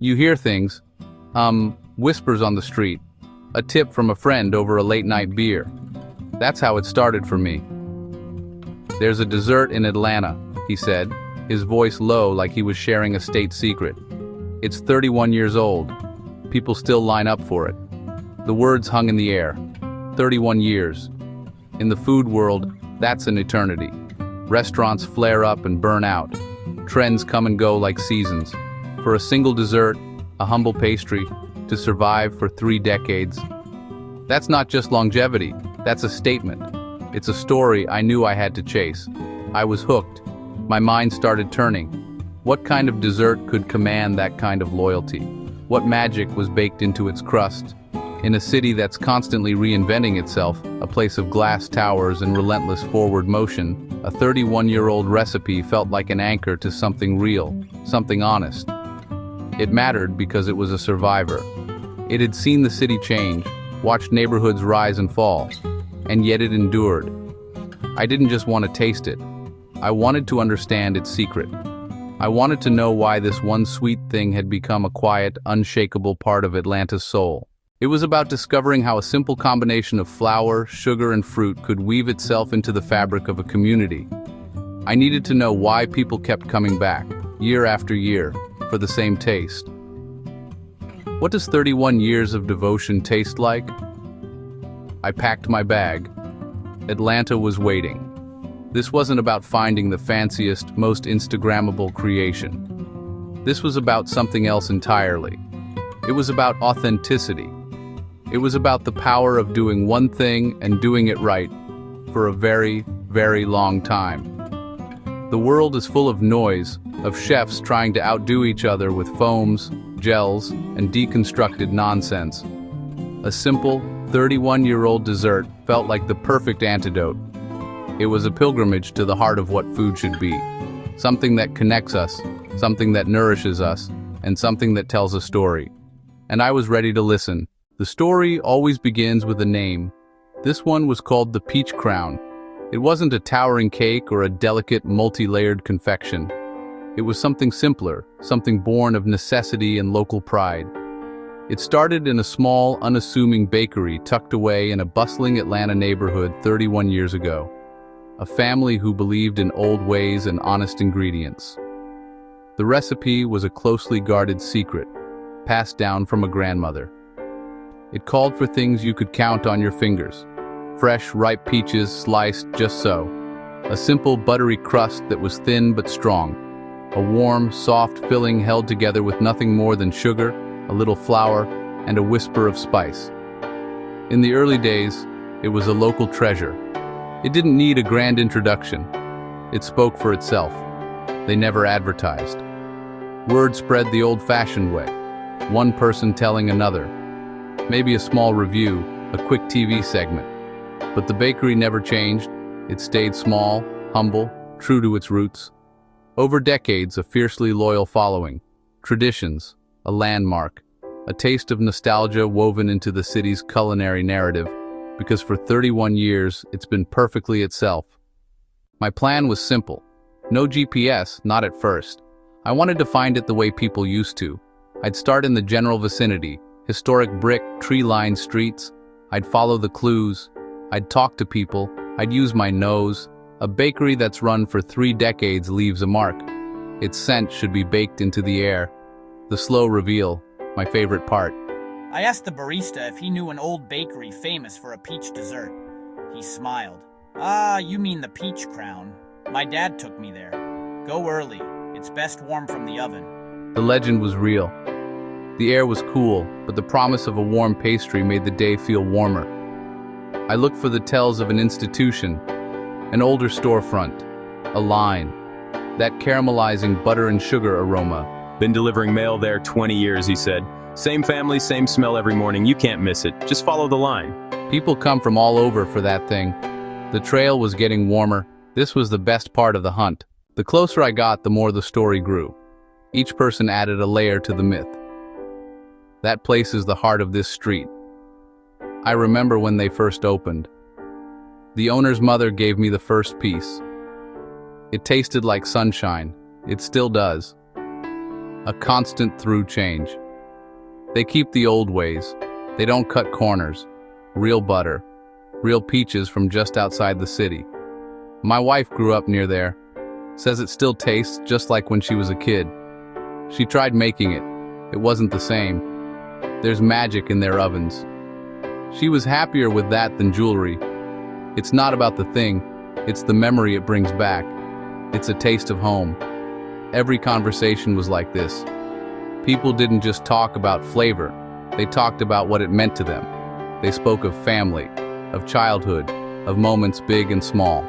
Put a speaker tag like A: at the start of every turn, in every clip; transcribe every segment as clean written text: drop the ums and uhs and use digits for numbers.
A: You hear things, whispers on the street, a tip from a friend over a late-night beer. That's how it started for me. "There's a dessert in Atlanta," he said, his voice low like he was sharing a state secret. "It's 31 years old. People still line up for it." The words hung in the air. 31 years. In the food world, that's an eternity. Restaurants flare up and burn out. Trends come and go like seasons. For a single dessert, a humble pastry, to survive for 3 decades. That's not just longevity, that's a statement. It's a story I knew I had to chase. I was hooked. My mind started turning. What kind of dessert could command that kind of loyalty? What magic was baked into its crust? In a city that's constantly reinventing itself, a place of glass towers and relentless forward motion, a 31-year-old recipe felt like an anchor to something real, something honest. It mattered because it was a survivor. It had seen the city change, watched neighborhoods rise and fall, and yet it endured. I didn't just want to taste it. I wanted to understand its secret. I wanted to know why this one sweet thing had become a quiet, unshakable part of Atlanta's soul. It was about discovering how a simple combination of flour, sugar, and fruit could weave itself into the fabric of a community. I needed to know why people kept coming back, year after year, for the same taste. What does 31 years of devotion taste like? I packed my bag. Atlanta was waiting. This wasn't about finding the fanciest, most Instagrammable creation. This was about something else entirely. It was about authenticity. It was about the power of doing one thing and doing it right for a very, very long time. The world is full of noise, of chefs trying to outdo each other with foams, gels, and deconstructed nonsense. A simple, 31-year-old dessert felt like the perfect antidote. It was a pilgrimage to the heart of what food should be. Something that connects us, something that nourishes us, and something that tells a story. And I was ready to listen. The story always begins with a name. This one was called the Peach Crown. It wasn't a towering cake or a delicate, multi-layered confection. It was something simpler, something born of necessity and local pride. It started in a small, unassuming bakery tucked away in a bustling Atlanta neighborhood 31 years ago. A family who believed in old ways and honest ingredients. The recipe was a closely guarded secret, passed down from a grandmother. It called for things you could count on your fingers. Fresh, ripe peaches sliced just so. A simple, buttery crust that was thin but strong. A warm, soft filling held together with nothing more than sugar, a little flour, and a whisper of spice. In the early days, it was a local treasure. It didn't need a grand introduction. It spoke for itself. They never advertised. Word spread the old-fashioned way. One person telling another. Maybe a small review, a quick TV segment. But the bakery never changed. It stayed small, humble, true to its roots. Over decades, a fiercely loyal following. Traditions, a landmark. A taste of nostalgia woven into the city's culinary narrative. Because for 31 years, it's been perfectly itself. My plan was simple. No GPS, not at first. I wanted to find it the way people used to. I'd start in the general vicinity, historic brick, tree-lined streets. I'd follow the clues. I'd talk to people. I'd use my nose. A bakery that's run for 3 decades leaves a mark. Its scent should be baked into the air. The slow reveal, my favorite part.
B: I asked the barista if he knew an old bakery famous for a peach dessert. He smiled. "Ah, you mean the Peach Crown. My dad took me there. Go early. It's best warm from the oven."
A: The legend was real. The air was cool, but the promise of a warm pastry made the day feel warmer. I looked for the tells of an institution, an older storefront, a line, that caramelizing butter and sugar aroma.
C: "Been delivering mail there 20 years, he said. "Same family, same smell every morning. You can't miss it. Just follow the line."
A: People come from all over for that thing. The trail was getting warmer. This was the best part of the hunt. The closer I got, the more the story grew. Each person added a layer to the myth. That place is the heart of this street. I remember when they first opened. The owner's mother gave me the first piece. It tasted like sunshine. It still does. a constant through change. They keep the old ways. They don't cut corners. Real butter, real peaches from just outside the city. My wife grew up near there. Says it still tastes just like when she was a kid. She tried making it. It wasn't the same. There's magic in their ovens. She was happier with that than jewelry. It's not about the thing, it's the memory it brings back. It's a taste of home. Every conversation was like this. People didn't just talk about flavor, they talked about what it meant to them. They spoke of family, of childhood, of moments big and small.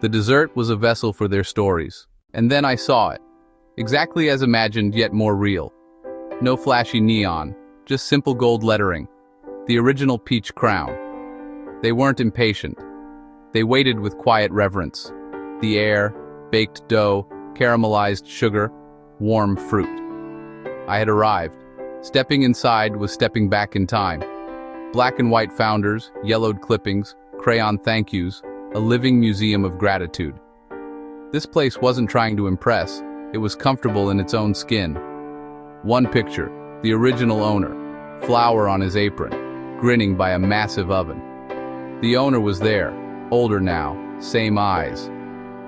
A: The dessert was a vessel for their stories. And then I saw it. Exactly as imagined, yet more real. No flashy neon, just simple gold lettering. The original peach crown. They weren't impatient. They waited with quiet reverence. The air, baked dough, caramelized sugar, warm fruit. I had arrived. Stepping inside was stepping back in time. Black and white founders, yellowed clippings, crayon thank yous, a living museum of gratitude. This place wasn't trying to impress, it was comfortable in its own skin. One picture, the original owner, flour on his apron, grinning by a massive oven. The owner was there, older now, same eyes.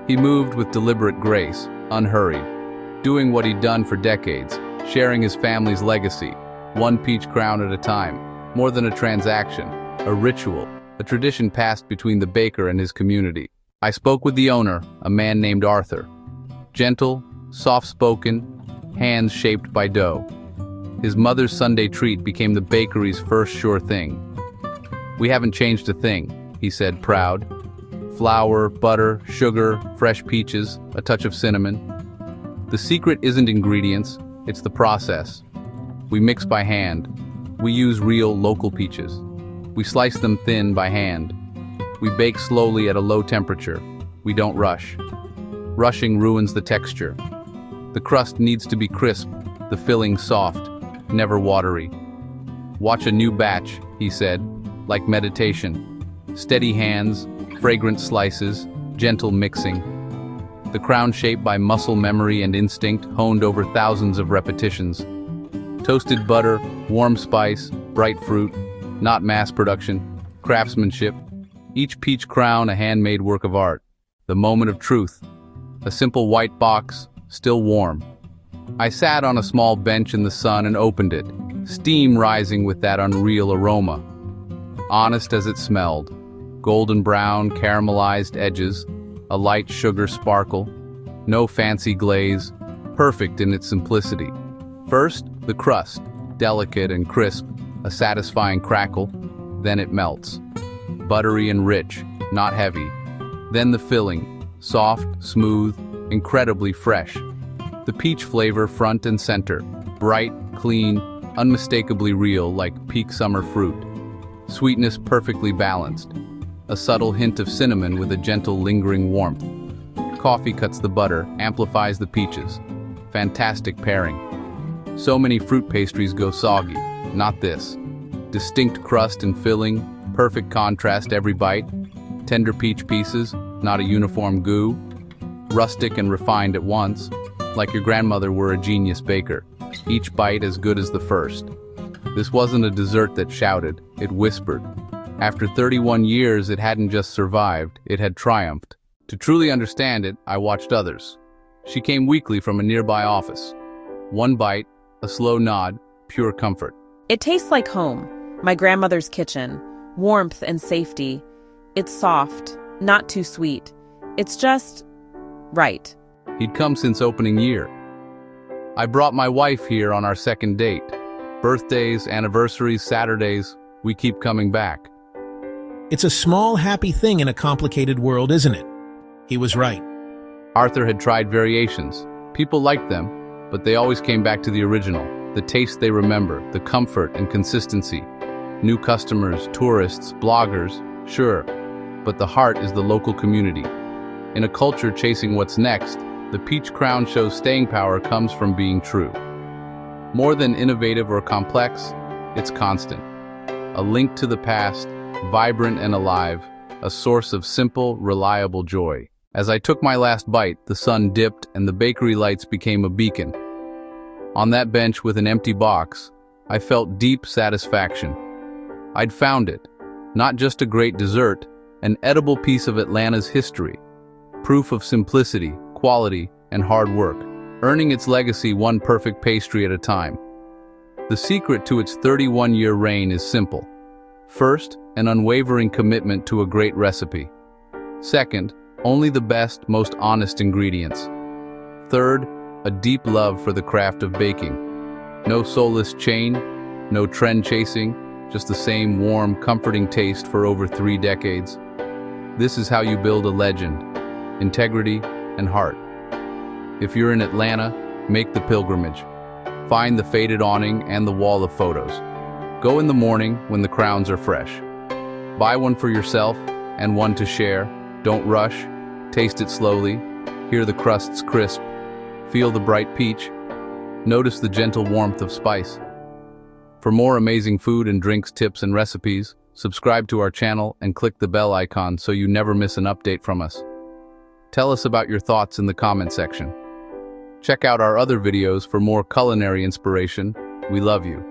A: He moved with deliberate grace, unhurried, doing what he'd done for decades, sharing his family's legacy, one peach crown at a time, more than a transaction, a ritual, a tradition passed between the baker and his community. I spoke with the owner, a man named Arthur. Gentle, soft-spoken, hands shaped by dough. His mother's Sunday treat became the bakery's first sure thing. "We haven't changed a thing," he said, proud. Flour, butter, sugar, fresh peaches, a touch of cinnamon. The secret isn't ingredients, it's the process. We mix by hand. We use real, local peaches. We slice them thin by hand. We bake slowly at a low temperature. We don't rush. Rushing ruins the texture. The crust needs to be crisp, the filling soft, never watery. "Watch a new batch," he said, like meditation. Steady hands, fragrant slices, gentle mixing. The crown shaped by muscle memory and instinct honed over thousands of repetitions. Toasted butter, warm spice, bright fruit, not mass production, craftsmanship. Each peach crown a handmade work of art. The moment of truth. A simple white box, still warm. I sat on a small bench in the sun and opened it, steam rising with that unreal aroma. Honest as it smelled. Golden brown, caramelized edges, a light sugar sparkle. No fancy glaze, perfect in its simplicity. First, the crust, delicate and crisp, a satisfying crackle. Then it melts. Buttery and rich, not heavy. Then the filling, soft, smooth, incredibly fresh. The peach flavor front and center, bright, clean, unmistakably real like peak summer fruit. Sweetness perfectly balanced. A subtle hint of cinnamon with a gentle lingering warmth. Coffee cuts the butter, amplifies the peaches. Fantastic pairing. So many fruit pastries go soggy, not this. Distinct crust and filling, perfect contrast every bite. Tender peach pieces, not a uniform goo. Rustic and refined at once, like your grandmother were a genius baker. Each bite as good as the first. This wasn't a dessert that shouted, it whispered. After 31 years, it hadn't just survived, it had triumphed. To truly understand it, I watched others. She came weekly from a nearby office. One bite, a slow nod, pure comfort.
D: It tastes like home, my grandmother's kitchen, warmth and safety. It's soft, not too sweet. It's just right.
A: He'd come since opening year. I brought my wife here on our second date. Birthdays, anniversaries, Saturdays, we keep coming back.
E: It's a small, happy thing in a complicated world, isn't it? He was right.
A: Arthur had tried variations. People liked them, but they always came back to the original. The taste they remember, the comfort and consistency. New customers, tourists, bloggers, sure, but the heart is the local community. In a culture chasing what's next, the peach crown show's staying power comes from being true. More than innovative or complex, it's constant. A link to the past, vibrant and alive, a source of simple, reliable joy. As I took my last bite, the sun dipped and the bakery lights became a beacon. On that bench with an empty box, I felt deep satisfaction. I'd found it, not just a great dessert, an edible piece of Atlanta's history, proof of simplicity, quality, and hard work, earning its legacy one perfect pastry at a time. The secret to its 31-year reign is simple. First, an unwavering commitment to a great recipe. Second, only the best, most honest ingredients. Third, a deep love for the craft of baking. No soulless chain, no trend chasing, just the same warm, comforting taste for over 3 decades. This is how you build a legend: integrity and heart. If you're in Atlanta, make the pilgrimage. Find the faded awning and the wall of photos. Go in the morning when the crowns are fresh. Buy one for yourself and one to share. Don't rush. Taste it slowly. Hear the crusts crisp. Feel the bright peach. Notice the gentle warmth of spice. For more amazing food and drinks tips and recipes, subscribe to our channel and click the bell icon so you never miss an update from us. Tell us about your thoughts in the comment section. Check out our other videos for more culinary inspiration. We love you.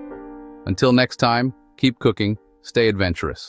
A: Until next time, keep cooking, stay adventurous.